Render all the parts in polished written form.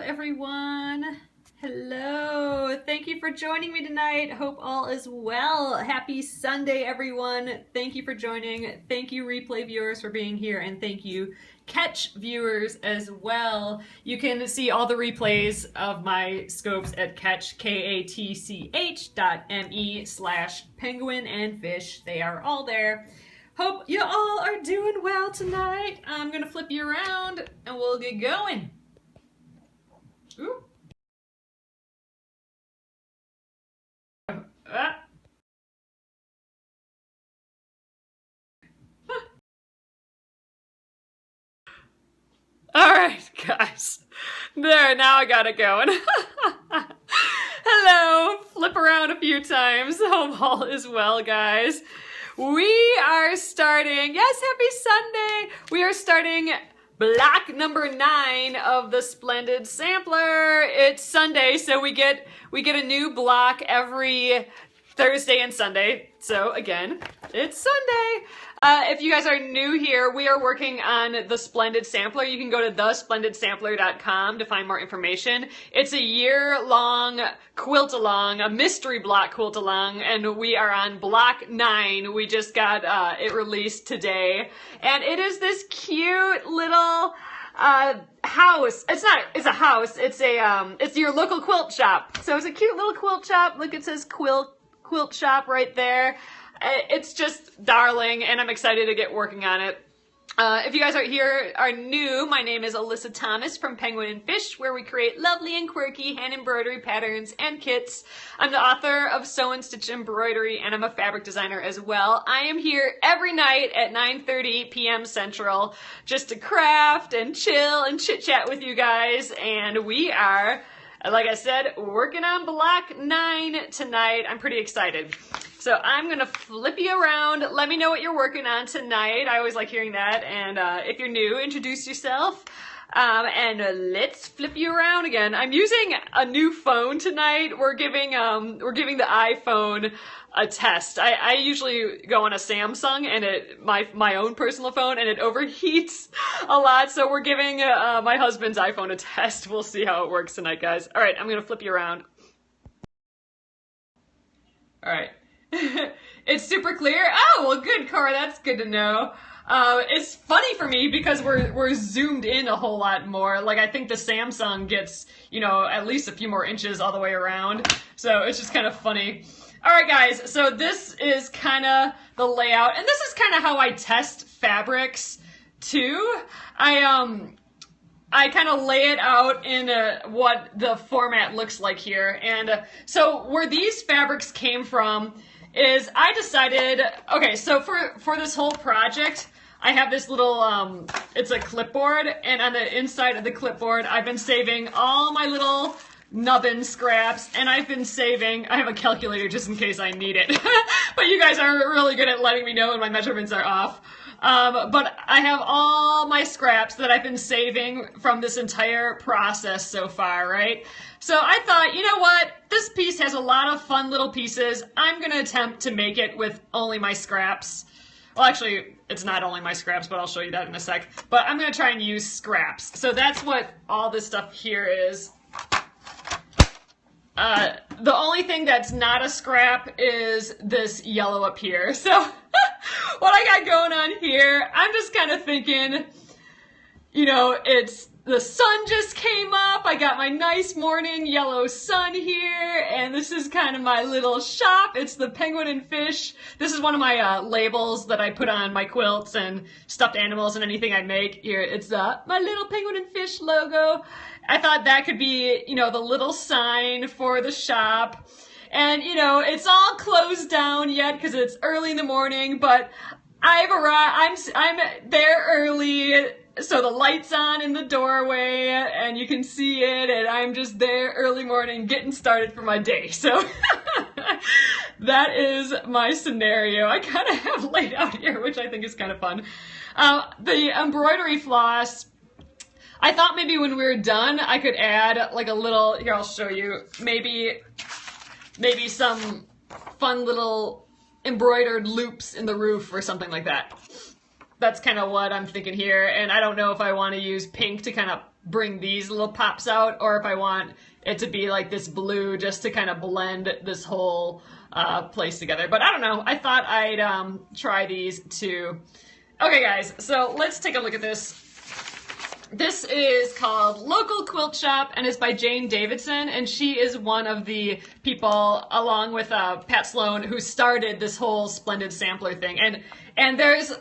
everyone. Hello. Thank you for joining me tonight. Hope all is well. Happy Sunday, everyone. Thank you for joining. Thank you, replay viewers, for being here, and thank you, Catch viewers, as well. You can see all the replays of my scopes at Catch, KATCH.me/penguin and fish. They are all there. Hope you all are doing well tonight. I'm gonna flip you around and we'll get going. Ooh. All right, guys. There, now I got it going. Hello. Flip around a few times. Hope all is well, guys. We are starting, yes, happy Sunday. We are starting block number 9 of the Splendid Sampler. It's Sunday, so we get a new block every Thursday and Sunday. So again, it's Sunday. If you guys are new here, we are working on the Splendid Sampler. You can go to thesplendidsampler.com to find more information. It's a year-long quilt-along, a mystery block quilt-along, and we are on block 9. We just got it released today. And it is this cute little house. It's a house. It's your local quilt shop. So it's a cute little quilt shop. Look, it says Quilt Shop right there. It's just darling, and I'm excited to get working on it. If you guys are new, my name is Alyssa Thomas from Penguin and Fish, where we create lovely and quirky hand embroidery patterns and kits. I'm the author of Sew and Stitch Embroidery, and I'm a fabric designer as well. I am here every night at 9:30 p.m. Central just to craft and chill and chit-chat with you guys, and we are, like I said, working on block 9 tonight. I'm pretty excited. So I'm gonna flip you around. Let me know what you're working on tonight. I always like hearing that. And if you're new, introduce yourself. And let's flip you around again. I'm using a new phone tonight. We're giving the iPhone a test. I usually go on a Samsung and my own personal phone, and it overheats a lot. So we're giving my husband's iPhone a test. We'll see how it works tonight, guys. All right, I'm gonna flip you around. All right. It's super clear. Oh, well, good, Cora. That's good to know. It's funny for me because we're zoomed in a whole lot more. Like, I think the Samsung gets, at least a few more inches all the way around. So it's just kind of funny. All right, guys. So this is kind of the layout, and this is kind of how I test fabrics too. I kind of lay it out in what the format looks like here. And so where these fabrics came from is I decided, okay, so for this whole project, I have this little, it's a clipboard, and on the inside of the clipboard, I've been saving all my little nubbin scraps, and I have a calculator just in case I need it. But you guys are really good at letting me know when my measurements are off. But I have all my scraps that I've been saving from this entire process so far, right? So I thought, you know what? This piece has a lot of fun little pieces. I'm going to attempt to make it with only my scraps. Well, actually, it's not only my scraps, but I'll show you that in a sec. But I'm going to try and use scraps. So that's what all this stuff here is. The only thing that's not a scrap is this yellow up here. So what I got going on here, I'm just kind of thinking, it's the sun just came up. I got my nice morning yellow sun here, and this is kind of my little shop. It's the Penguin and Fish. This is one of my labels that I put on my quilts and stuffed animals and anything I make. Here, it's my little Penguin and Fish logo. I thought that could be, the little sign for the shop. And, it's all closed down yet because it's early in the morning, but I've arrived, I'm there early, so the light's on in the doorway, and you can see it, and I'm just there early morning getting started for my day. So that is my scenario. I kind of have laid out here, which I think is kind of fun. The embroidery floss, I thought maybe when we were done, I could add like a little, here I'll show you, maybe some fun little embroidered loops in the roof or something like that. that's kind of what I'm thinking here. And I don't know if I want to use pink to kind of bring these little pops out, or if I want it to be like this blue just to kind of blend this whole place together. But I don't know. I thought I'd try these too. Okay, guys, so let's take a look at this. This is called Local Quilt Shop, and it's by Jane Davidson, and she is one of the people, along with Pat Sloan, who started this whole Splendid Sampler thing. And there's,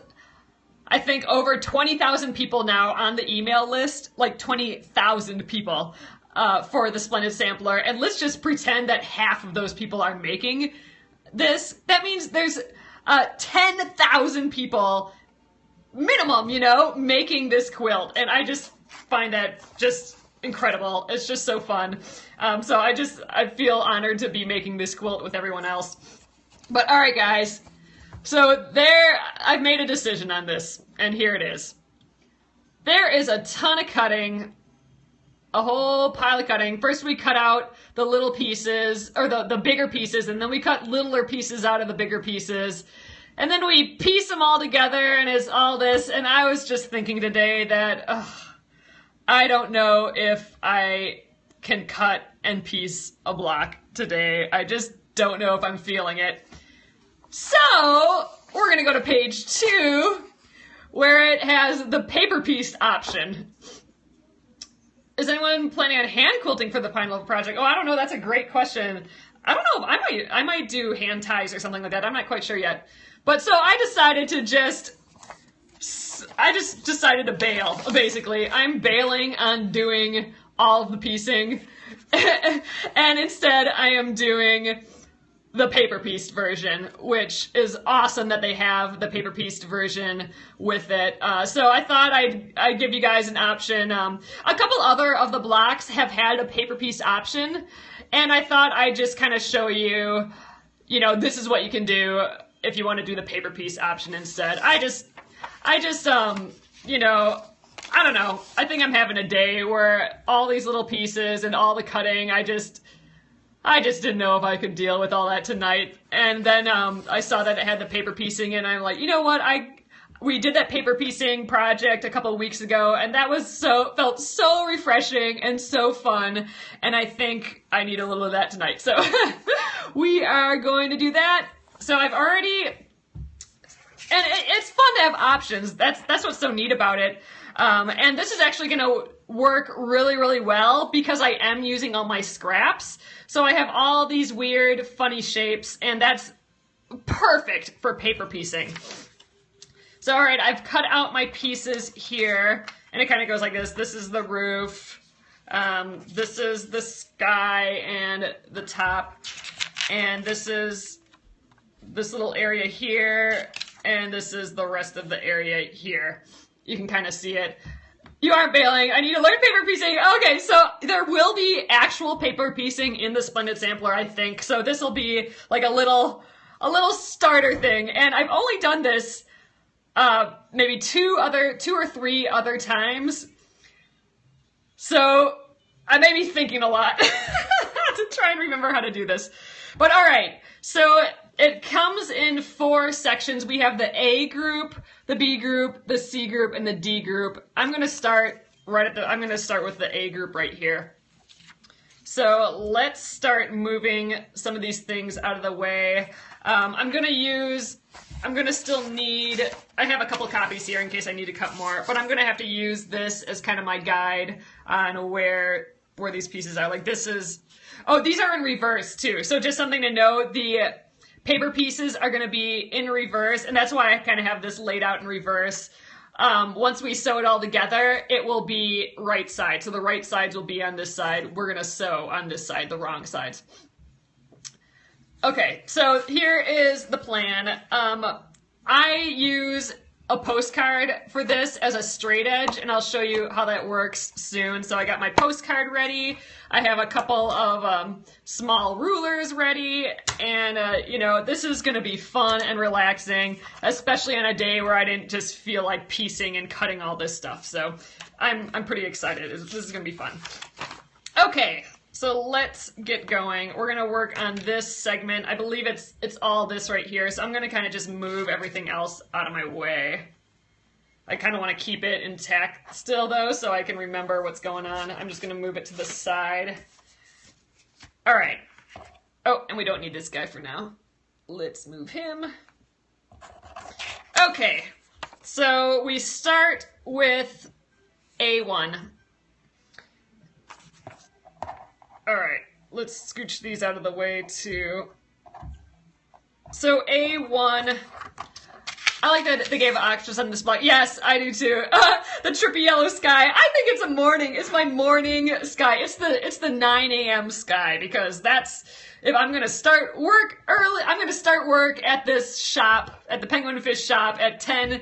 I think, over 20,000 people now on the email list, like 20,000 people for the Splendid Sampler. And let's just pretend that half of those people are making this. That means there's 10,000 people minimum, you know, making this quilt. And I just find that just incredible. It's just so fun. So I feel honored to be making this quilt with everyone else. But all right, guys. So I've made a decision on this, and here it is. There is a ton of cutting, a whole pile of cutting. First we cut out the little pieces, or the bigger pieces, and then we cut littler pieces out of the bigger pieces. And then we piece them all together, and it's all this. And I was just thinking today that I don't know if I can cut and piece a block today. I just don't know if I'm feeling it. So we're going to go to page 2, where it has the paper piece option. Is anyone planning on hand quilting for the final project? Oh, I don't know. That's a great question. I don't know. I might do hand ties or something like that. I'm not quite sure yet. But so I decided to decided to bail, basically. I'm bailing on doing all of the piecing. And instead I am doing the paper pieced version, which is awesome that they have the paper pieced version with it. So I thought I'd give you guys an option. A couple other of the blocks have had a paper piece option, and I thought I'd just kind of show you, you know, this is what you can do if you want to do the paper piece option instead. I just, you know, I don't know. I think I'm having a day where all these little pieces and all the cutting, I just didn't know if I could deal with all that tonight. And then I saw that it had the paper piecing, and I'm like, you know what? We did that paper piecing project a couple of weeks ago, and that was felt so refreshing and so fun. And I think I need a little of that tonight. So we are going to do that. So I've already, and it's fun to have options. That's what's so neat about it. And this is actually going to work really, really well because I am using all my scraps. So I have all these weird, funny shapes, and that's perfect for paper piecing. So, all right, I've cut out my pieces here, and it kind of goes like this. This is the roof. This is the sky and the top. And this is this little area here, and this is the rest of the area here. You can kind of see it. You aren't bailing. I need to learn paper piecing. Okay, so there will be actual paper piecing in the Splendid Sampler, I think. So this will be like a little starter thing. And I've only done this maybe two or three other times. So I may be thinking a lot to try and remember how to do this. But all right, so it comes in 4 sections. We have the A group, the B group, the C group, and the D group. I'm going to start with the A group right here. So let's start moving some of these things out of the way. I'm going to still need, I have a couple copies here in case I need to cut more, but I'm going to have to use this as kind of my guide on where these pieces are. Like this is, oh, these are in reverse too. So just something to know, the paper pieces are going to be in reverse, and that's why I kind of have this laid out in reverse. Once we sew it all together, it will be right side. So the right sides will be on this side. We're going to sew on this side, the wrong sides. Okay, so here is the plan. I use a postcard for this as a straight edge, and I'll show you how that works soon. So I got my postcard ready. I have a couple of small rulers ready, and you know, this is going to be fun and relaxing, especially on a day where I didn't just feel like piecing and cutting all this stuff. So I'm pretty excited. This is going to be fun. Okay. So let's get going. We're going to work on this segment. I believe it's all this right here. So I'm going to kind of just move everything else out of my way. I kind of want to keep it intact still though, so I can remember what's going on. I'm just going to move it to the side. All right. Oh, and we don't need this guy for now. Let's move him. Okay, so we start with A1. All right, let's scooch these out of the way too. So A1, I like that they gave extras on this block. Yes, I do too. The trippy yellow sky. I think it's a morning. It's my morning sky. It's the 9 a.m. sky, because that's, if I'm gonna start work early, I'm gonna start work at this shop, at the Penguin Fish shop at 10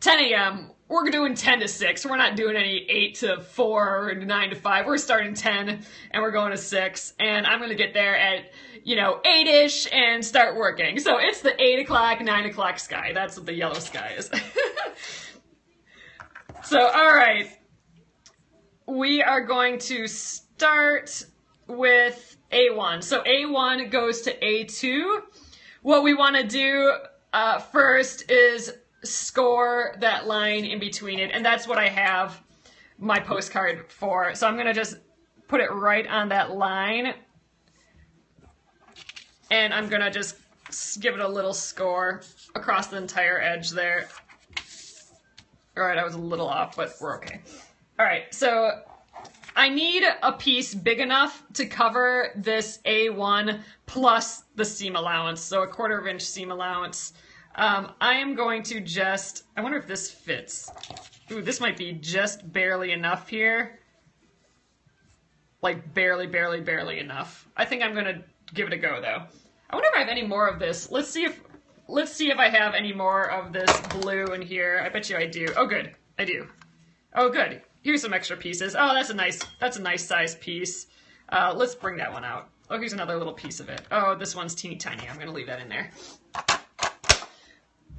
a.m. We're doing 10 to 6. We're not doing any 8 to 4 or 9 to 5. We're starting 10 and we're going to 6. And I'm going to get there at, 8-ish and start working. So it's the 8 o'clock, 9 o'clock sky. That's what the yellow sky is. So, all right. We are going to start with A1. So A1 goes to A2. What we want to do first is score that line in between it, and that's what I have my postcard for. So I'm gonna just put it right on that line, and I'm gonna just give it a little score across the entire edge there. All right, I was a little off, but we're okay. All right, so I need a piece big enough to cover this A1 plus the seam allowance, so a 1/4 inch seam allowance. I am going to just, I wonder if this fits. Ooh, this might be just barely enough here. Like barely enough. I think I'm gonna give it a go though. I wonder if I have any more of this. Let's see if I have any more of this blue in here. I bet you I do. Oh good, I do. Oh good, here's some extra pieces. Oh, that's a nice size piece. Let's bring that one out. Oh, here's another little piece of it. Oh, this one's teeny tiny. I'm gonna leave that in there.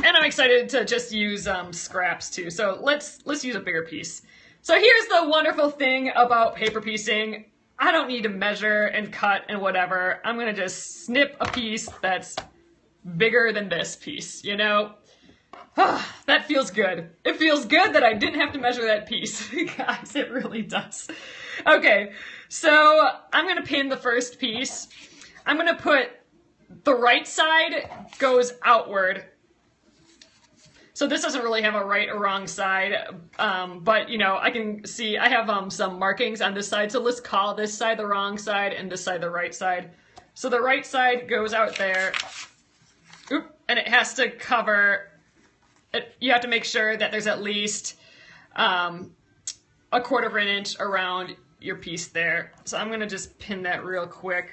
And I'm excited to just use scraps too. So let's use a bigger piece. So here's the wonderful thing about paper piecing. I don't need to measure and cut and whatever. I'm gonna just snip a piece that's bigger than this piece, That feels good. It feels good that I didn't have to measure that piece. Guys, it really does. Okay, so I'm gonna pin the first piece. I'm gonna put the right side goes outward. So this doesn't really have a right or wrong side, but I can see I have some markings on this side. So let's call this side the wrong side and this side the right side. So the right side goes out there, oop, and it has to cover. You have to make sure that there's at least a 1/4 inch around your piece there. So I'm gonna just pin that real quick.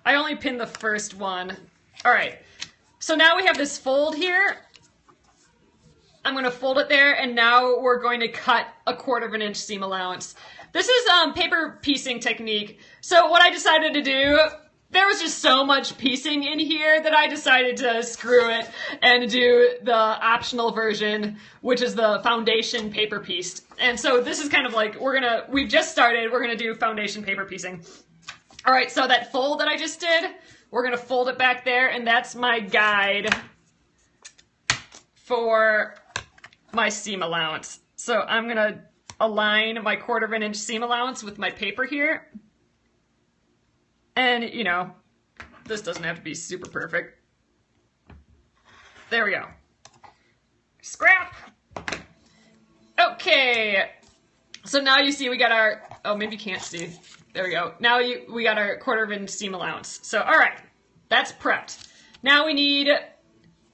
I only pinned the first one. All right. So now we have this fold here. I'm going to fold it there, and now we're going to cut a 1/4 inch seam allowance. This is paper piecing technique. So what I decided to do, there was just so much piecing in here that I decided to screw it and do the optional version, which is the foundation paper pieced. And so this is kind of like, we've just started, we're going to do foundation paper piecing. All right, so that fold that I just did, we're going to fold it back there, and that's my guide for my seam allowance. So I'm going to align my 1/4 inch seam allowance with my paper here. And, this doesn't have to be super perfect. There we go. Scrap! Okay, so now you see we got our, oh, maybe you can't see. There we go. Now we got our 1/4 inch seam allowance. So, all right, that's prepped. Now we need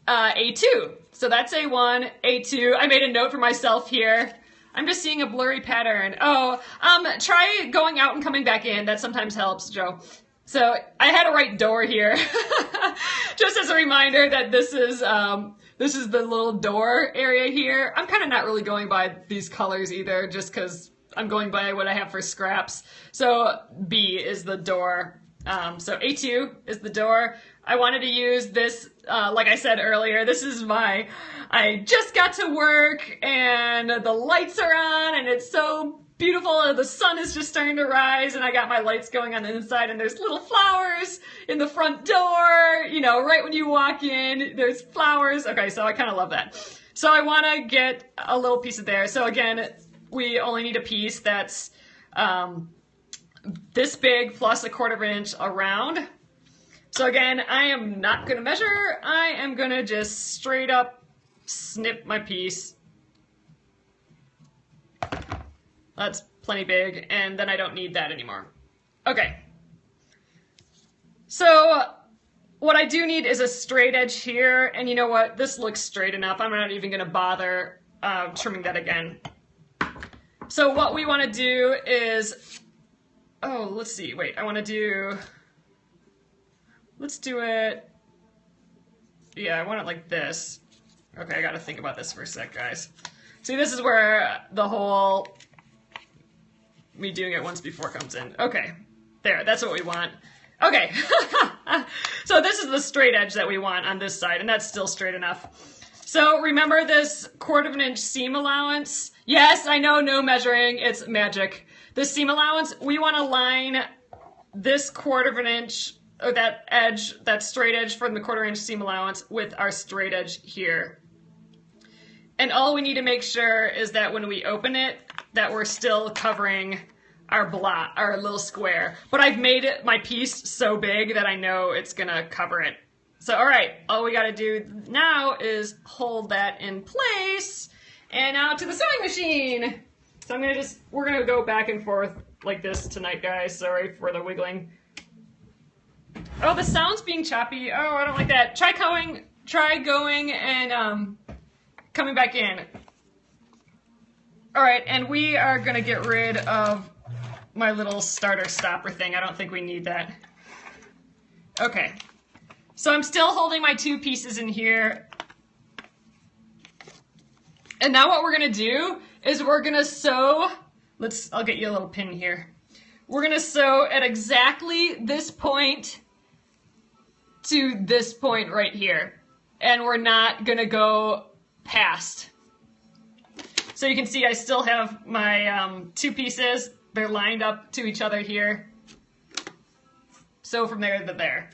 A2. So that's A1, A2. I made a note for myself here. I'm just seeing a blurry pattern. Oh, try going out and coming back in. That sometimes helps, Joe. So I had to write door here, just as a reminder that this is the little door area here. I'm kind of not really going by these colors either, just because I'm going by what I have for scraps. So B is the door. So A2 is the door. I wanted to use this, like I said earlier, this is I just got to work and the lights are on and it's so beautiful. The sun is just starting to rise and I got my lights going on the inside and there's little flowers in the front door, you know, right when you walk in, there's flowers. Okay, so I kind of love that. So I want to get a little piece of there. So again, we only need a piece that's this big plus 1/4 inch around. So again, I am not going to measure. I am going to just straight up snip my piece. That's plenty big, and then I don't need that anymore. Okay. So what I do need is a straight edge here, and you know what? This looks straight enough. I'm not even going to bother trimming that again. So what we want to do is, oh, let's see. Wait, I want to do, let's do it, yeah, I want it like this. Okay, I got to think about this for a sec, guys. See, this is where the whole me doing it once before comes in. Okay, there, that's what we want. Okay, so this is the straight edge that we want on this side, and that's still straight enough. So remember this 1/4 inch seam allowance? Yes, I know, no measuring, it's magic. The seam allowance, we want to line this 1/4 inch, or that edge, that straight edge from the 1/4 inch seam allowance with our straight edge here. And all we need to make sure is that when we open it, that we're still covering our block, our little square. But I've made it, my piece so big that I know it's gonna cover it. So all right, all we gotta do now is hold that in place, and now to the sewing machine. So we're gonna go back and forth like this tonight, guys. Sorry for the wiggling. Oh, the sound's being choppy. Oh, I don't like that. Try going and coming back in. All right, and we are gonna get rid of my little starter stopper thing. I don't think we need that. Okay, so I'm still holding my 2 pieces in here. And now what we're gonna do is we're gonna sew, I'll get you a little pin here. We're gonna sew at exactly this point to this point right here. And we're not gonna go past. So you can see I still have my 2 pieces. They're lined up to each other here. So from there to there.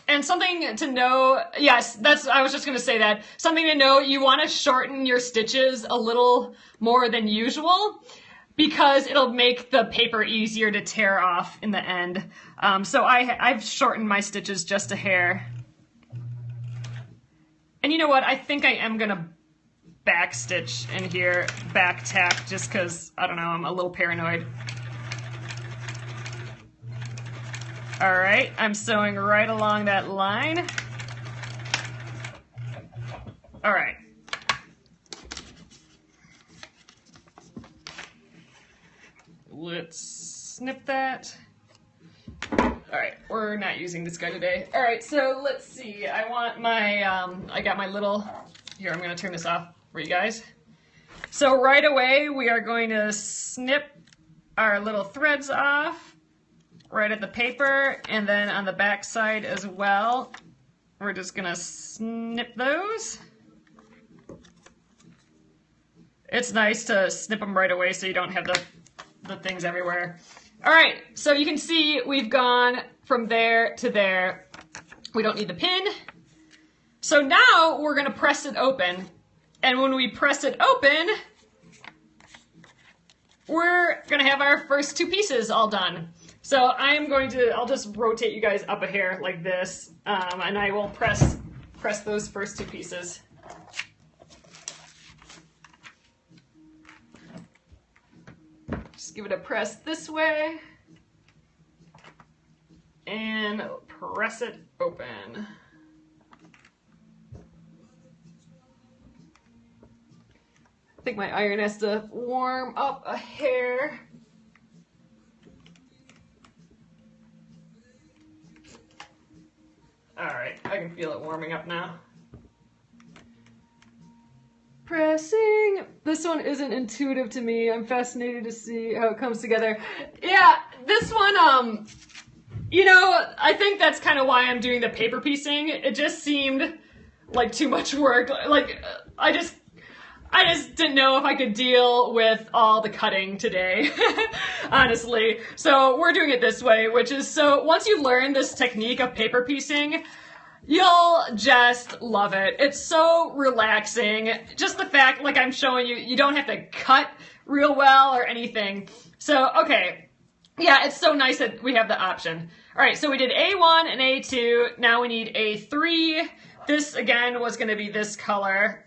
And something to know, yes, I was just gonna say that. Something to know, you wanna shorten your stitches a little more than usual because it'll make the paper easier to tear off in the end. So I've shortened my stitches just a hair. And you know what, I think I am gonna back stitch in here, back tack, just because, I don't know, I'm a little paranoid. All right, I'm sewing right along that line. All right. Let's snip that. All right, we're not using this guy today. All right, so let's see. I want my, I got my little, here, I'm gonna turn this off for you guys. So right away, we are going to snip our little threads off right at the paper, and then on the back side as well. We're just gonna snip those. It's nice to snip them right away so you don't have the things everywhere. All right, so you can see we've gone from there to there. We don't need the pin. So now we're gonna press it open. And when we press it open, we're gonna have our first 2 pieces all done. So I'll just rotate you guys up a hair like this, and I will press those first 2 pieces. Just give it a press this way, and press it open. I think my iron has to warm up a hair. All right, I can feel it warming up now. pressing. This one isn't intuitive to me. I'm fascinated to see how it comes together. Yeah, this one, you know, I think that's kind of why I'm doing the paper piecing. It just seemed like too much work. Like, I just didn't know if I could deal with all the cutting today, honestly. So we're doing it this way, which is, so once you learn this technique of paper piecing, you'll just love it. It's so relaxing. Just the fact, like I'm showing you, you don't have to cut real well or anything. So, okay. Yeah, it's so nice that we have the option. All right, so we did A1 and A2. Now we need A3. This, again, was going to be this color.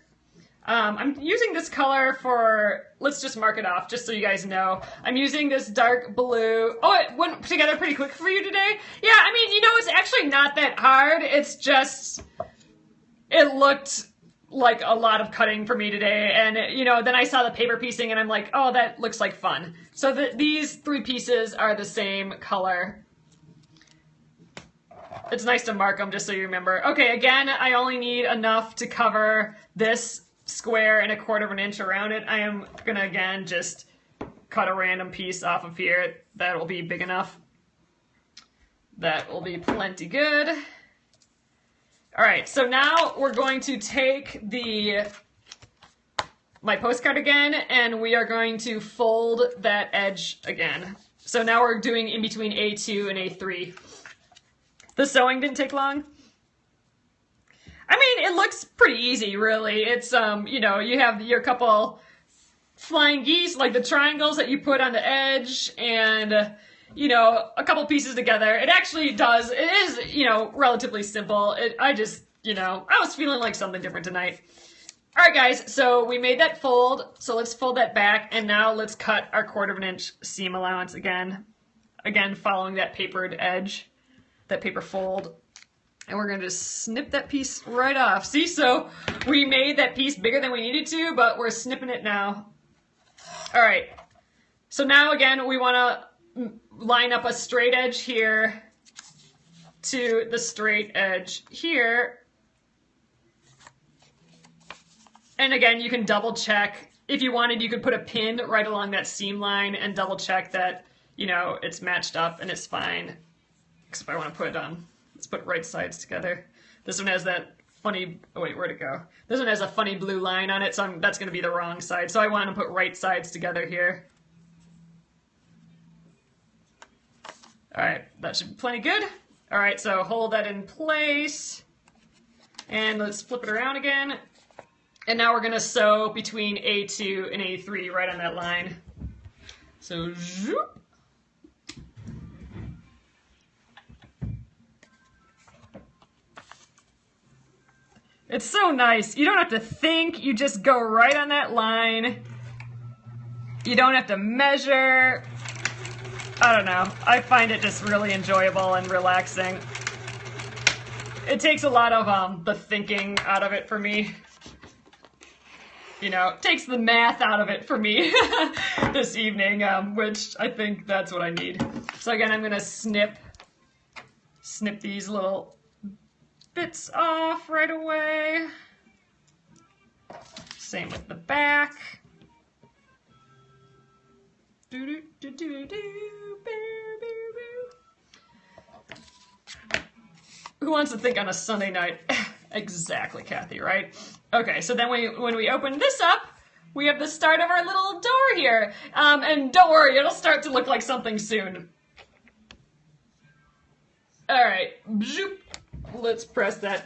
I'm using this color for, let's just mark it off, just so you guys know. I'm using this dark blue. Oh, it went together pretty quick for you today? Yeah, I mean, you know, it's actually not that hard. It's just, it looked like a lot of cutting for me today. And, you know, then I saw the paper piecing and I'm like, oh, that looks like fun. So these 3 pieces are the same color. It's nice to mark them just so you remember. Okay, again, I only need enough to cover this square and 1/4 inch around it. I am gonna again just cut a random piece off of here. That will be big enough. That will be plenty good. All right, so now we're going to take my postcard again, and we are going to fold that edge again. So now we're doing in between A2 and A3. The sewing didn't take long. I mean, it looks pretty easy, really. It's, you know, you have your couple flying geese, like the triangles that you put on the edge, and, you know, a couple pieces together. It actually does, it is, you know, relatively simple. I just, you know, I was feeling like something different tonight. All right, guys, so we made that fold, so let's fold that back, and now let's cut our 1/4 inch seam allowance again. Again, following that papered edge, that paper fold. And we're going to just snip that piece right off. See, so we made that piece bigger than we needed to, but we're snipping it now. All right. So now, again, we want to line up a straight edge here to the straight edge here. And again, you can double check. If you wanted, you could put a pin right along that seam line and double check that, you know, it's matched up and it's fine. Except I want to put let's put right sides together. This one has that funny, oh wait, where'd it go? This one has a funny blue line on it, so that's going to be the wrong side. So I want to put right sides together here. All right, that should be plenty good. All right, so hold that in place. And let's flip it around again. And now we're going to sew between A2 and A3 right on that line. So, zoop. It's so nice. You don't have to think. You just go right on that line. You don't have to measure. I don't know. I find it just really enjoyable and relaxing. It takes a lot of the thinking out of it for me. You know, it takes the math out of it for me this evening, which I think that's what I need. So again, I'm going to snip these little bits off right away. Same with the back. Who wants to think on a Sunday night? Exactly, Kathy, right? Okay, so then when we open this up, we have the start of our little door here. And don't worry, it'll start to look like something soon. All right, zoop. Let's press that.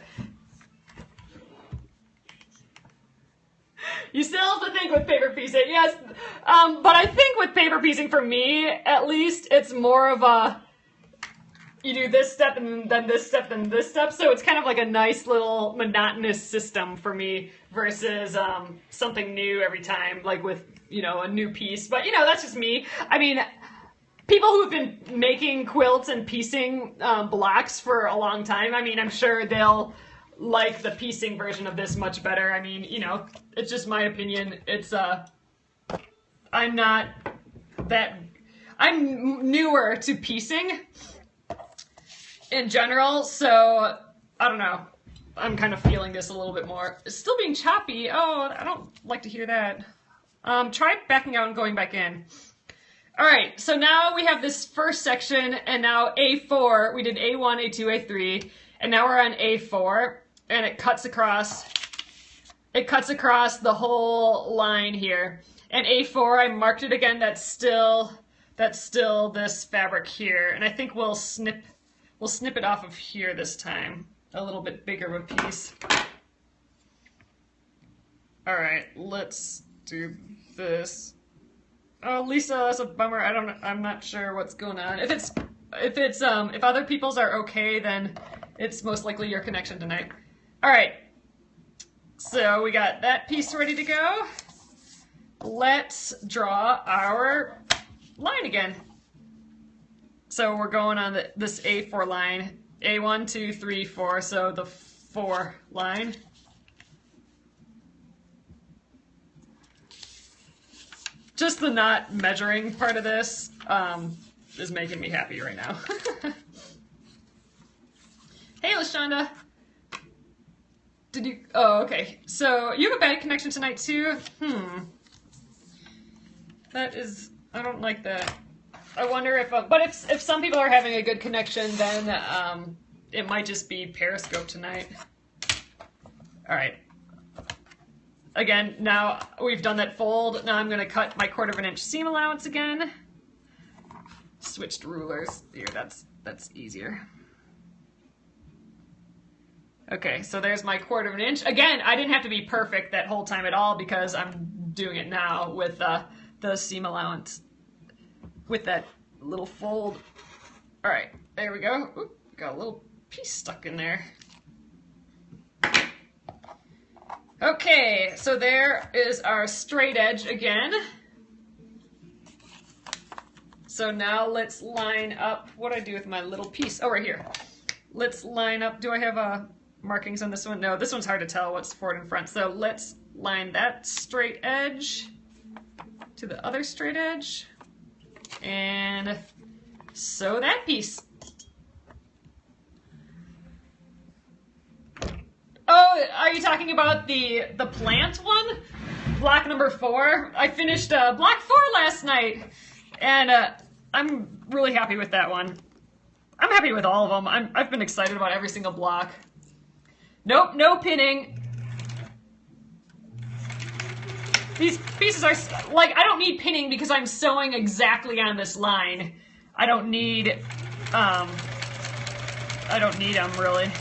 You still have to think with paper piecing, yes. But I think with paper piecing, for me, at least, it's more of a, you do this step and then this step and this step. So it's kind of like a nice little monotonous system for me versus something new every time, like with, you know, a new piece. But, you know, that's just me. I mean, people who've been making quilts and piecing blocks for a long time, I mean, I'm sure they'll like the piecing version of this much better. I mean, you know, it's just my opinion. It's, I'm newer to piecing in general, so, I don't know. I'm kind of feeling this a little bit more. It's still being choppy. Oh, I don't like to hear that. Try backing out and going back in. All right, so now we have this first section, and now A4. We did A1, A2, A3, and now we're on A4, and it cuts across. It cuts across the whole line here. And A4, I marked it again. That's still this fabric here, and I think we'll snip it off of here this time. A little bit bigger of a piece. All right, let's do this. Oh, Lisa, that's a bummer. I'm not sure what's going on. If other people's are okay, then it's most likely your connection tonight. All right. So we got that piece ready to go. Let's draw our line again. So we're going on this A4 line. A1, 2, 3, 4. So the 4 line. Just the not measuring part of this is making me happy right now. Hey, LaShonda. Did you... Oh, okay. So you have a bad connection tonight, too? That is... I don't like that. I wonder if... but if some people are having a good connection, then it might just be Periscope tonight. All right. Again, now we've done that fold. Now I'm going to cut my 1/4 inch seam allowance again. Switched rulers. Here, that's easier. Okay, so there's my 1/4 inch. Again, I didn't have to be perfect that whole time at all because I'm doing it now with the seam allowance with that little fold. All right, there we go. Oop, got a little piece stuck in there. Okay, so there is our straight edge again. So now let's line up. What do I do with my little piece? Oh, right here. Let's line up. Do I have markings on this one? No, this one's hard to tell what's forward and front. So let's line that straight edge to the other straight edge and sew that piece. Oh, are you talking about the plant one? Block number 4? I finished block 4 last night, and I'm really happy with that one. I'm happy with all of them. I've been excited about every single block. Nope, no pinning. These pieces are, like, I don't need pinning because I'm sewing exactly on this line. I don't need them, really.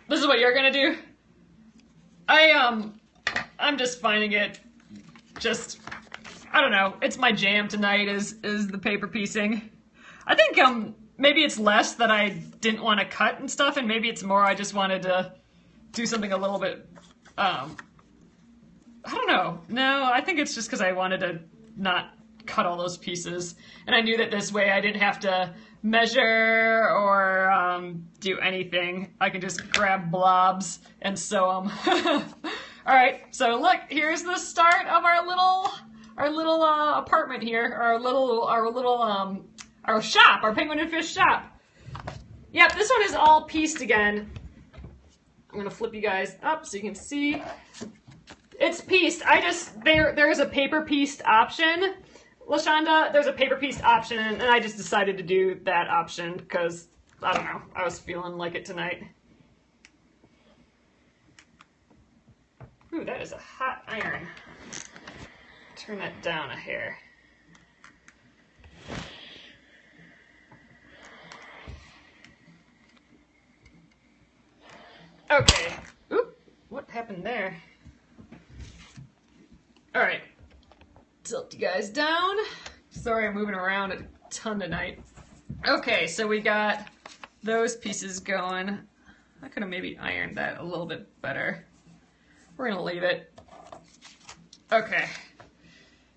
This is what you're gonna do? I'm just finding it just, I don't know, it's my jam tonight is the paper piecing. I think maybe it's less that I didn't want to cut and stuff, and maybe it's more I just wanted to do something a little bit, I don't know. No, I think it's just because I wanted to not cut all those pieces, and I knew that this way I didn't have to measure or do anything. I can just grab blobs and sew them. All right, so look, here's the start of our little apartment here, our shop, our penguin and fish shop. Yep, this one is all pieced again. I'm gonna flip you guys up so you can see. It's pieced. There's a paper pieced option. LaShonda, there's a paper pieced option, and I just decided to do that option because, I don't know, I was feeling like it tonight. Ooh, that is a hot iron. Turn that down a hair. Okay. Oop, what happened there? All right. Tilt you guys down. Sorry, I'm moving around a ton tonight. Okay, so we got those pieces going. I could have maybe ironed that a little bit better. We're gonna leave it. Okay.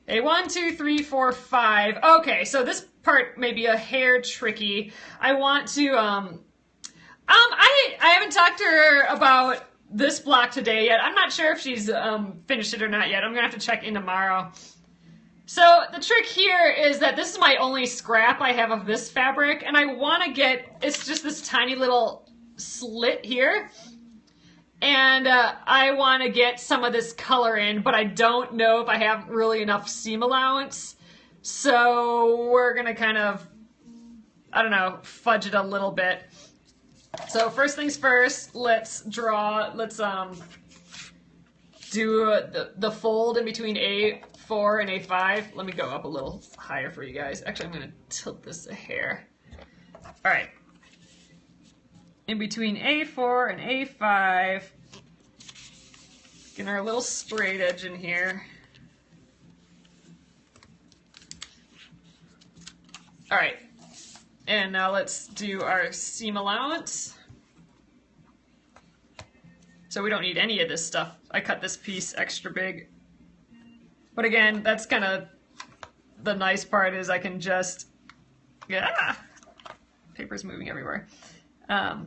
A 1, 2, 3, 4, 5. Okay, so this part may be a hair tricky. I want to, I haven't talked to her about this block today yet. I'm not sure if she's finished it or not yet. I'm gonna have to check in tomorrow. So the trick here is that this is my only scrap I have of this fabric, and I want to get, it's just this tiny little slit here, and I want to get some of this color in, but I don't know if I have really enough seam allowance, so we're gonna kind of, I don't know, fudge it a little bit. So first things first, let's do the fold in between A4 and A5. Let me go up a little higher for you guys. Actually, I'm going to tilt this a hair. All right. In between A4 and A5, getting our little sprayed edge in here. All right. And now let's do our seam allowance. So we don't need any of this stuff. I cut this piece extra big. But again, that's kind of the nice part is I can just, yeah, paper's moving everywhere. I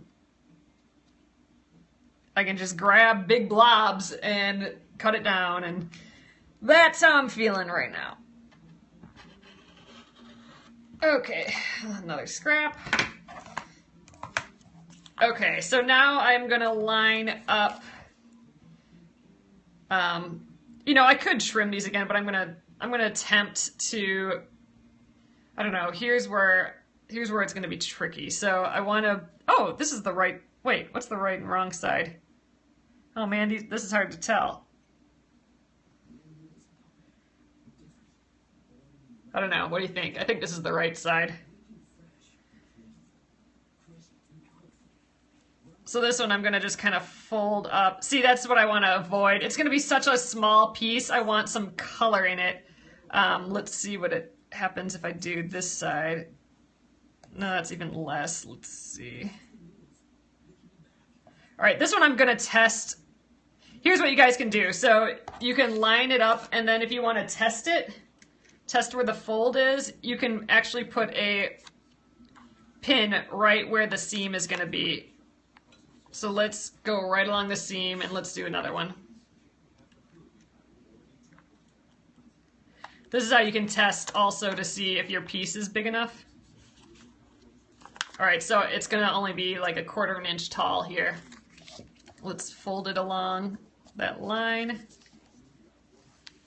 can just grab big blobs and cut it down, and that's how I'm feeling right now. Okay, another scrap. Okay, so now I'm gonna line up, you know, I could trim these again, but I'm gonna attempt to, I don't know, here's where it's gonna be tricky. So I wanna, oh, this is the right, wait, what's the right and wrong side? Oh man, this is hard to tell. I don't know, what do you think? I think this is the right side. So this one I'm going to just kind of fold up. See, that's what I want to avoid. It's going to be such a small piece. I want some color in it. Let's see what it happens if I do this side. No, that's even less. Let's see. All right, this one I'm going to test. Here's what you guys can do. So you can line it up, and then if you want to test it, test where the fold is, you can actually put a pin right where the seam is going to be. So let's go right along the seam and let's do another one. This is how you can test also to see if your piece is big enough. All right, so it's gonna only be like 1/4 inch tall here. Let's fold it along that line.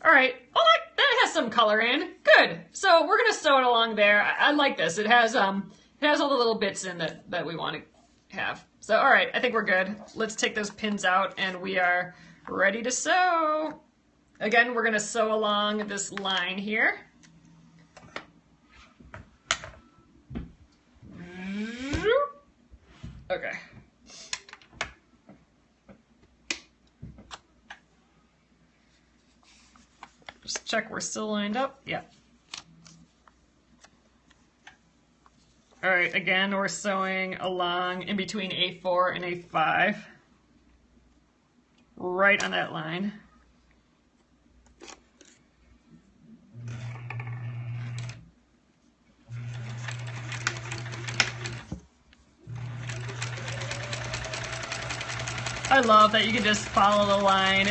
All right, well that has some color in, good. So we're gonna sew it along there. I like this, it has all the little bits in that we want to have. So, all right, I think we're good. Let's take those pins out and we are ready to sew. Again, we're gonna sew along this line here. Okay. Just check we're still lined up. Yeah. All right, again, we're sewing along in between A4 and A5, right on that line. I love that you can just follow the line.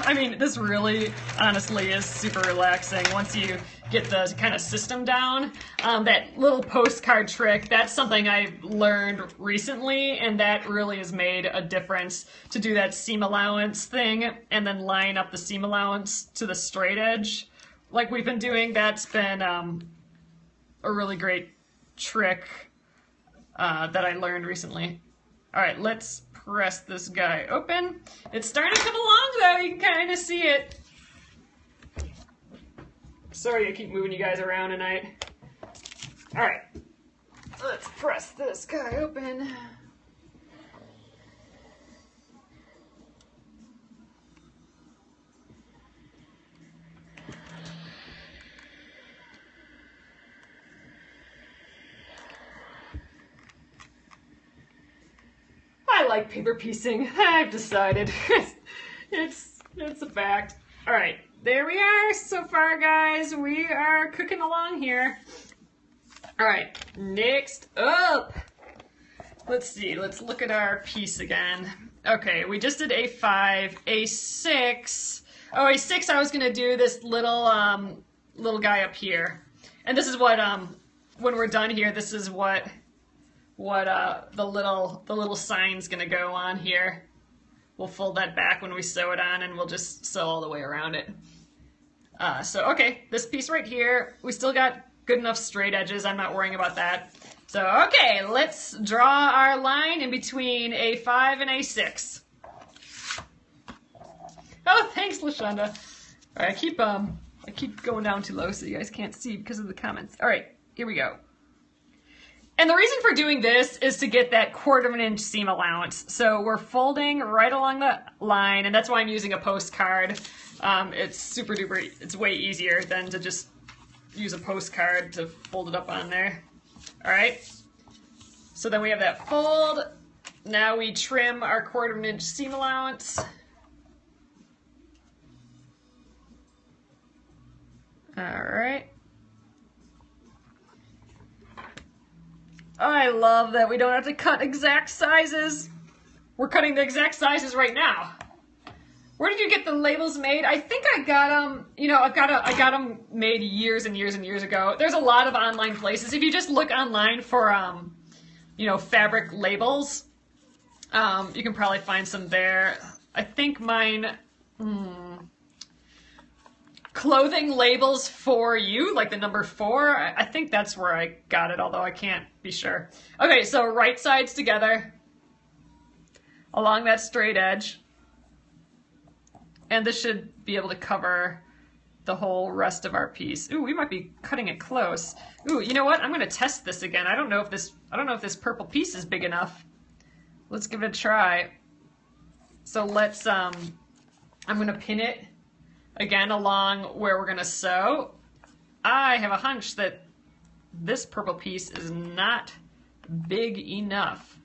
I mean, this really, honestly, is super relaxing once you get the kind of system down. That little postcard trick, that's something I learned recently, and that really has made a difference to do that seam allowance thing and then line up the seam allowance to the straight edge like we've been doing. That's been a really great trick that I learned recently. All right, let's press this guy open. It's starting to come along though, you can kind of see it. Sorry I keep moving you guys around tonight. All right, let's press this guy open. I like paper piecing. I've decided. it's a fact. All right, there we are. So far, guys, we are cooking along here. All right, next up. Let's see. Let's look at our piece again. Okay, we just did A5, A6. Oh, A6, I was gonna do this little little guy up here. And this is what, when we're done here, this is what the little sign's gonna go on here. We'll fold that back when we sew it on, and we'll just sew all the way around it. So, okay, this piece right here, we still got good enough straight edges. I'm not worrying about that. So, okay, let's draw our line in between A5 and A6. Oh, thanks, LaShonda. All right, I keep going down too low so you guys can't see because of the comments. All right, here we go. And the reason for doing this is to get that 1/4 inch seam allowance. So we're folding right along the line, and that's why I'm using a postcard. It's super duper, it's way easier than to just use a postcard to fold it up on there. All right, so then we have that fold. Now we trim our 1/4 inch seam allowance. All right. I love that we don't have to cut exact sizes. We're cutting the exact sizes right now. Where did you get the labels made? I think I got them, you know, I got them made years and years and years ago. There's a lot of online places. If you just look online for, you know, fabric labels, you can probably find some there. I think mine, clothing labels for you, like the number 4. I think that's where I got it, although I can't be sure. Okay, so right sides together along that straight edge. And this should be able to cover the whole rest of our piece. Ooh, we might be cutting it close. Ooh, you know what? I'm gonna test this again. I don't know if this purple piece is big enough. Let's give it a try. So let's, I'm gonna pin it again along where we're gonna sew. I have a hunch that this purple piece is not big enough,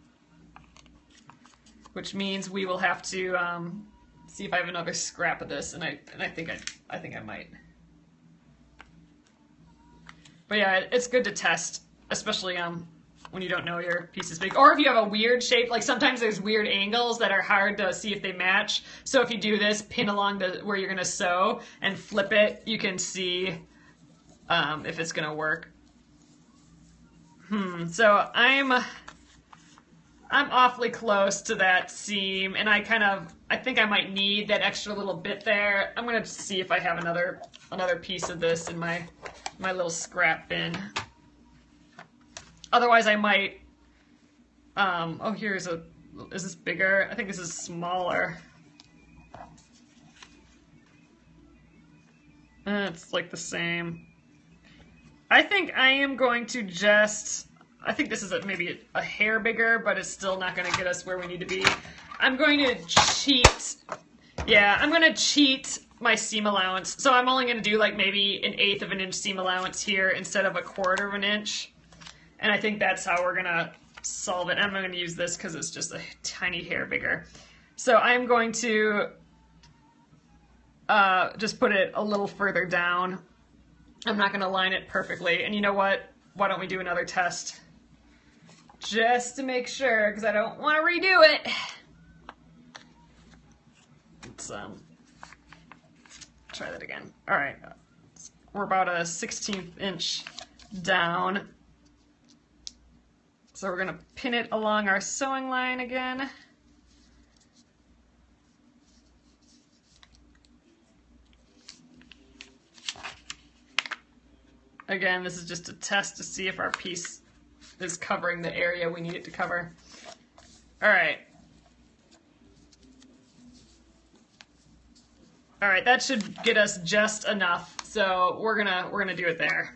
which means we will have to see if I have another scrap of this, and I think I might. But yeah, it's good to test, especially when you don't know your piece is big, or if you have a weird shape. Like sometimes there's weird angles that are hard to see if they match. So if you do this, pin along where you're gonna sew and flip it, you can see if it's gonna work. So I'm awfully close to that seam, and I think I might need that extra little bit there. I'm gonna see if I have another piece of this in my little scrap bin. Otherwise I might, oh, is this bigger? I think this is smaller. It's like the same. I think I am going to I think this is maybe a hair bigger, but it's still not going to get us where we need to be. I'm going to cheat. Yeah, I'm going to cheat my seam allowance. So I'm only going to do like maybe 1/8 of an inch seam allowance here instead of 1/4 inch. And I think that's how we're going to solve it. I'm not going to use this because it's just a tiny hair bigger. So I'm going to just put it a little further down. I'm not going to line it perfectly. And you know what? Why don't we do another test? Just to make sure, because I don't want to redo it. Let's try that again. All right. We're about a 1/16 inch down. So we're going to pin it along our sewing line again. Again, this is just a test to see if our piece is covering the area we need it to cover. All right. All right, that should get us just enough. So we're gonna do it there.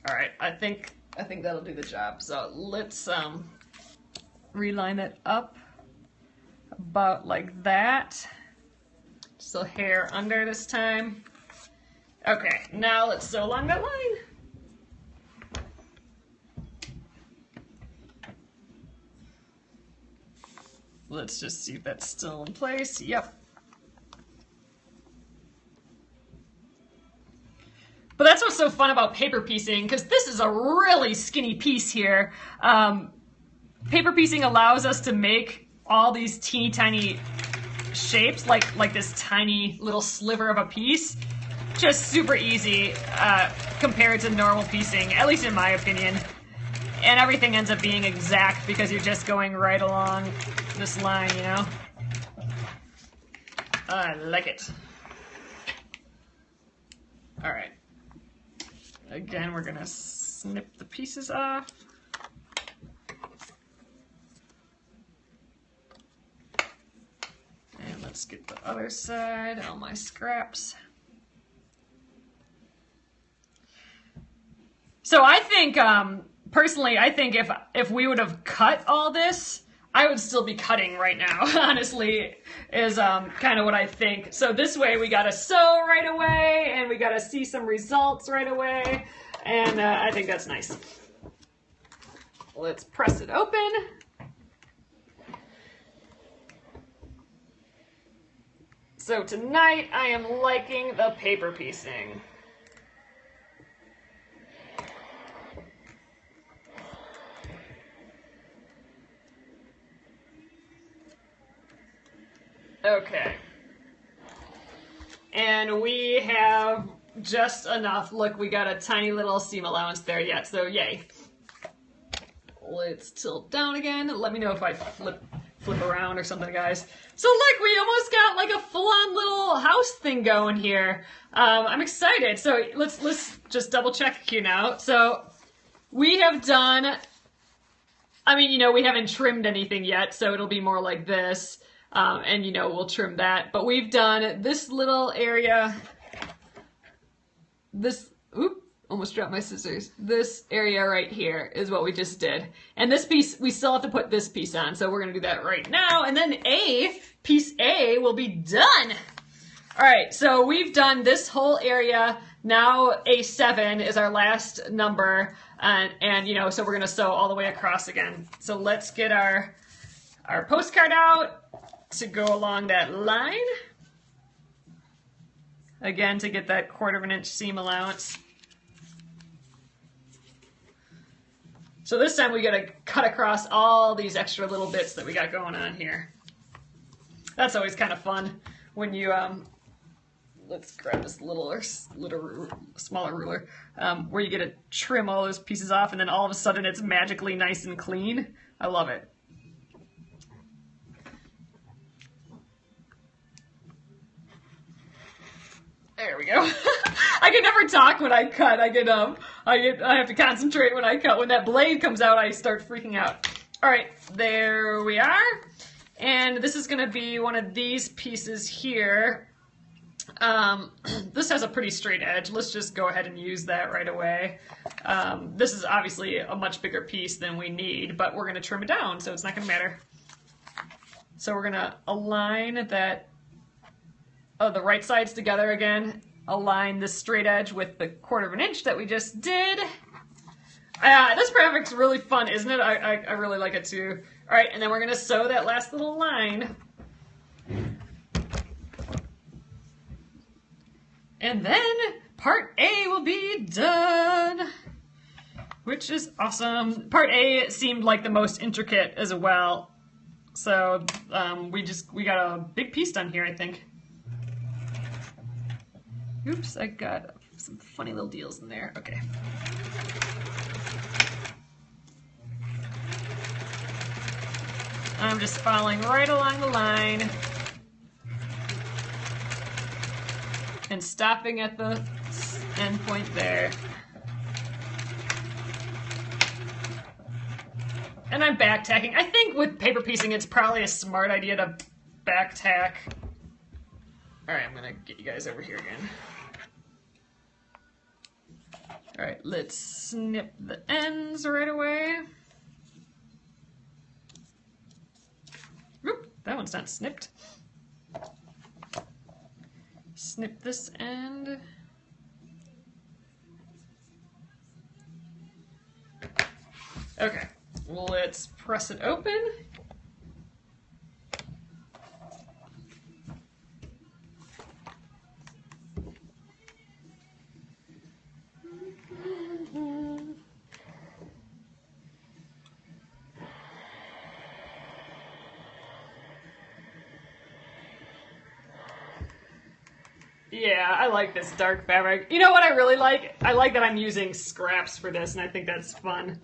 All right, I think that'll do the job. So let's reline it up about like that. So hair under this time. Okay, now let's sew along that line. Let's just see if that's still in place. Yep. But that's what's so fun about paper piecing, because this is a really skinny piece here. Paper piecing allows us to make all these teeny tiny shapes, like this tiny little sliver of a piece, just super easy compared to normal piecing, at least in my opinion. And everything ends up being exact because you're just going right along this line, you know? I like it. All right. Again, we're gonna snip the pieces off. And let's get the other side, all my scraps. So I think, personally, I think if we would have cut all this, I would still be cutting right now, honestly, is kind of what I think. So this way we gotta sew right away, and we gotta see some results right away, and I think that's nice. Let's press it open. So tonight I am liking the paper piecing. Okay. And we have just enough. Look, we got a tiny little seam allowance there yet, so yay. Let's tilt down again. Let me know if I flip around or something, guys. So look, we almost got like a full-on little house thing going here. I'm excited. So let's just double check here now. So we have done, I mean, you know, we haven't trimmed anything yet, so it'll be more like this. And you know, we'll trim that. But we've done this little area, oop, almost dropped my scissors. This area right here is what we just did. And this piece, we still have to put this piece on, so we're gonna do that right now. And then piece A will be done. All right, so we've done this whole area. Now A7 is our last number. And you know, so we're gonna sew all the way across again. So let's get our postcard out to go along that line. Again, to get that 1/4 inch seam allowance. So this time we gotta cut across all these extra little bits that we got going on here. That's always kind of fun when you, let's grab this little smaller ruler, where you get to trim all those pieces off and then all of a sudden it's magically nice and clean. I love it. There we go. I can never talk when I cut. I have to concentrate when I cut. When that blade comes out, I start freaking out. All right, there we are. And this is gonna be one of these pieces here. This has a pretty straight edge. Let's just go ahead and use that right away. This is obviously a much bigger piece than we need, but we're gonna trim it down, so it's not gonna matter. So we're gonna align that, the right sides together again. Align this straight edge with the 1/4 inch that we just did. This project's really fun, isn't it? I really like it too. All right, and then we're gonna sew that last little line. And then part A will be done, which is awesome. Part A seemed like the most intricate as well. So we got a big piece done here, I think. Oops, I got some funny little deals in there. Okay. I'm just following right along the line and stopping at the end point there. And I'm back tacking. I think with paper piecing, it's probably a smart idea to back tack. All right, I'm gonna get you guys over here again. All right, let's snip the ends right away. Oop, that one's not snipped. Snip this end. Okay, let's press it open. Yeah, I like this dark fabric. You know what I really like? I like that I'm using scraps for this, and I think that's fun.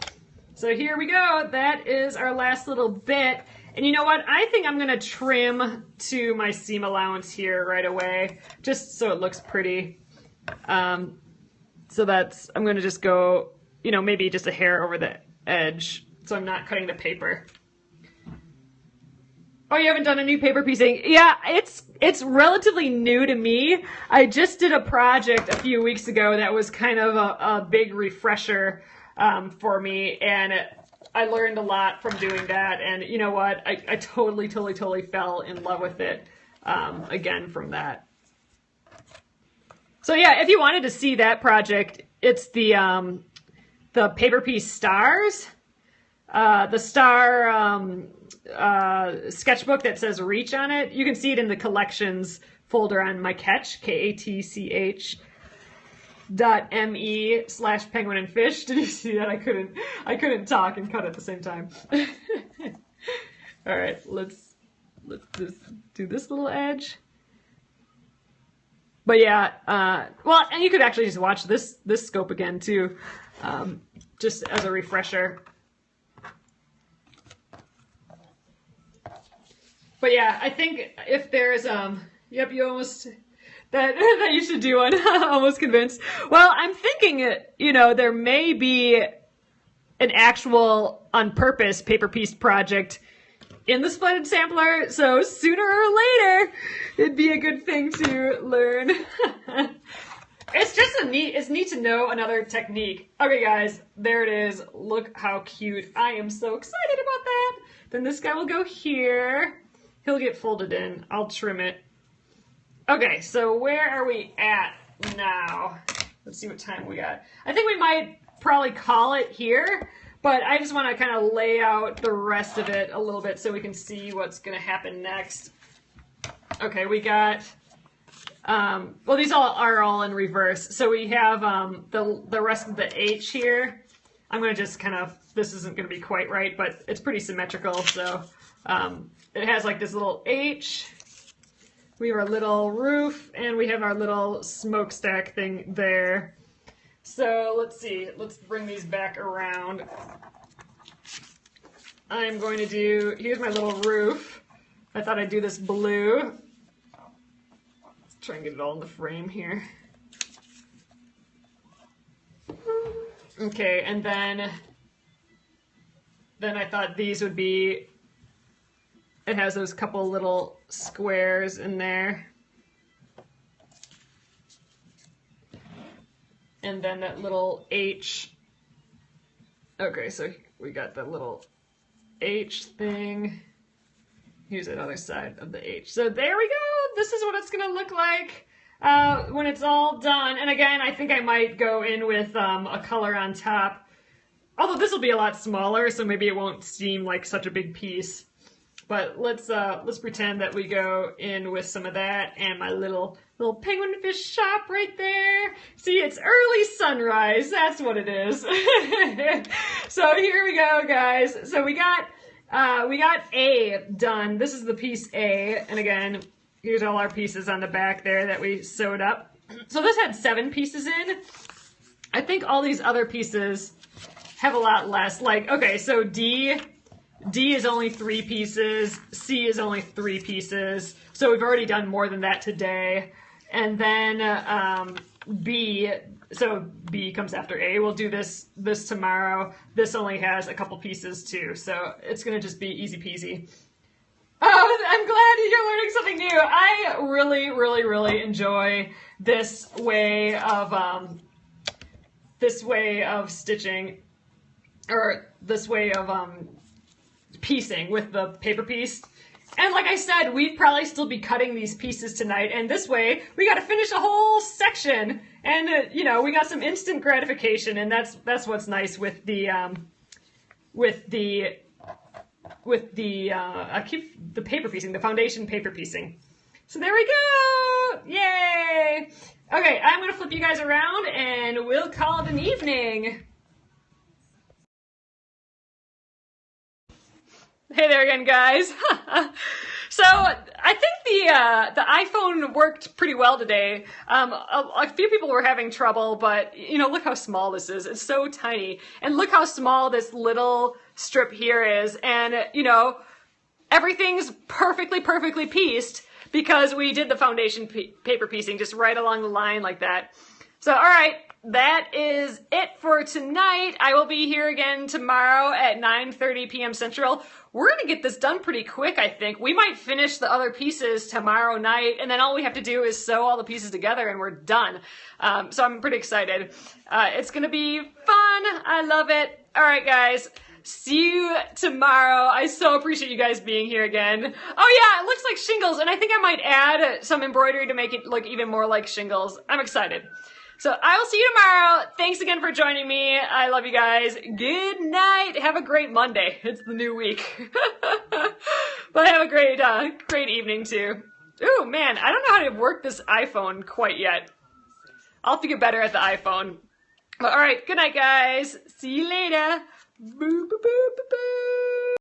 So here we go. That is our last little bit. And you know what? I think I'm going to trim to my seam allowance here right away, just so it looks pretty. So that's, I'm going to just go, you know, maybe just a hair over the edge, so I'm not cutting the paper. Oh, you haven't done any paper piecing? Yeah, it's relatively new to me. I just did a project a few weeks ago that was kind of a big refresher for me, and I learned a lot from doing that. And you know what? I totally fell in love with it again from that. So yeah, if you wanted to see that project, it's the paper piece stars, the star sketchbook that says Reach on it. You can see it in the collections folder on my Catch, KATCH.me/penguin and fish. Did you see that? I couldn't talk and cut at the same time. All right, let's just do this little edge. But yeah, well, and you could actually just watch this scope again too, just as a refresher. But yeah, I think if there's yep, you almost that you should do one. Almost convinced. Well, I'm thinking, you know, there may be an actual on purpose paper piece project in the Splendid Sampler, so sooner or later, it'd be a good thing to learn. It's neat to know another technique. Okay, guys, there it is. Look how cute. I am so excited about that. Then this guy will go here. He'll get folded in. I'll trim it. Okay, so where are we at now? Let's see what time we got. I think we might probably call it here, but I just want to kind of lay out the rest of it a little bit so we can see what's going to happen next. Okay, we got, well, these are all in reverse. So we have the rest of the H here. I'm going to just kind of, this isn't going to be quite right, but it's pretty symmetrical. So it has like this little H. We have our little roof, and we have our little smokestack thing there. So let's see, let's bring these back around. I'm going to do, here's my little roof. I thought I'd do this blue. Let's try and get it all in the frame here. Okay, and then I thought these would be, it has those couple little squares in there. And then that little H. Okay, so we got that little H thing. Here's the other side of the H. So there we go. This is what it's going to look like when it's all done. And again, I think I might go in with a color on top. Although this will be a lot smaller, so maybe it won't seem like such a big piece. But let's pretend that we go in with some of that and my little penguin fish shop right there. See, it's early sunrise. That's what it is. So here we go, guys. So we got A done. This is the piece A, and again, here's all our pieces on the back there that we sewed up. So this had 7 pieces in. I think all these other pieces have a lot less. Like, okay, so D is only 3 pieces, C is only 3 pieces, so we've already done more than that today. And then B, so B comes after A. We'll do this tomorrow. This only has a couple pieces too, so it's gonna just be easy peasy. Oh, I'm glad you're learning something new. I really enjoy this way of stitching, or this way of piecing with the paper piece. And like I said, we'd probably still be cutting these pieces tonight, and this way we got to finish a whole section, and you know, we got some instant gratification, and that's what's nice with the paper piecing, the foundation paper piecing. So there we go! Yay! Okay, I'm gonna flip you guys around, and we'll call it an evening. Hey there again, guys. So I think the iPhone worked pretty well today. A few people were having trouble, but you know, look how small this is. It's so tiny, and look how small this little strip here is. And you know, everything's perfectly pieced because we did the foundation paper piecing just right along the line like that. So all right. That is it for tonight. I will be here again tomorrow at 9:30 p.m. Central. We're going to get this done pretty quick, I think. We might finish the other pieces tomorrow night, and then all we have to do is sew all the pieces together, and we're done. So I'm pretty excited. It's going to be fun. I love it. All right, guys. See you tomorrow. I so appreciate you guys being here again. Oh yeah, it looks like shingles, and I think I might add some embroidery to make it look even more like shingles. I'm excited. So I will see you tomorrow. Thanks again for joining me. I love you guys. Good night. Have a great Monday. It's the new week. But have a great evening too. Ooh, man, I don't know how to work this iPhone quite yet. I'll have to get better at the iPhone. But all right, good night, guys. See you later. Boo, boo, boo, boo, boo.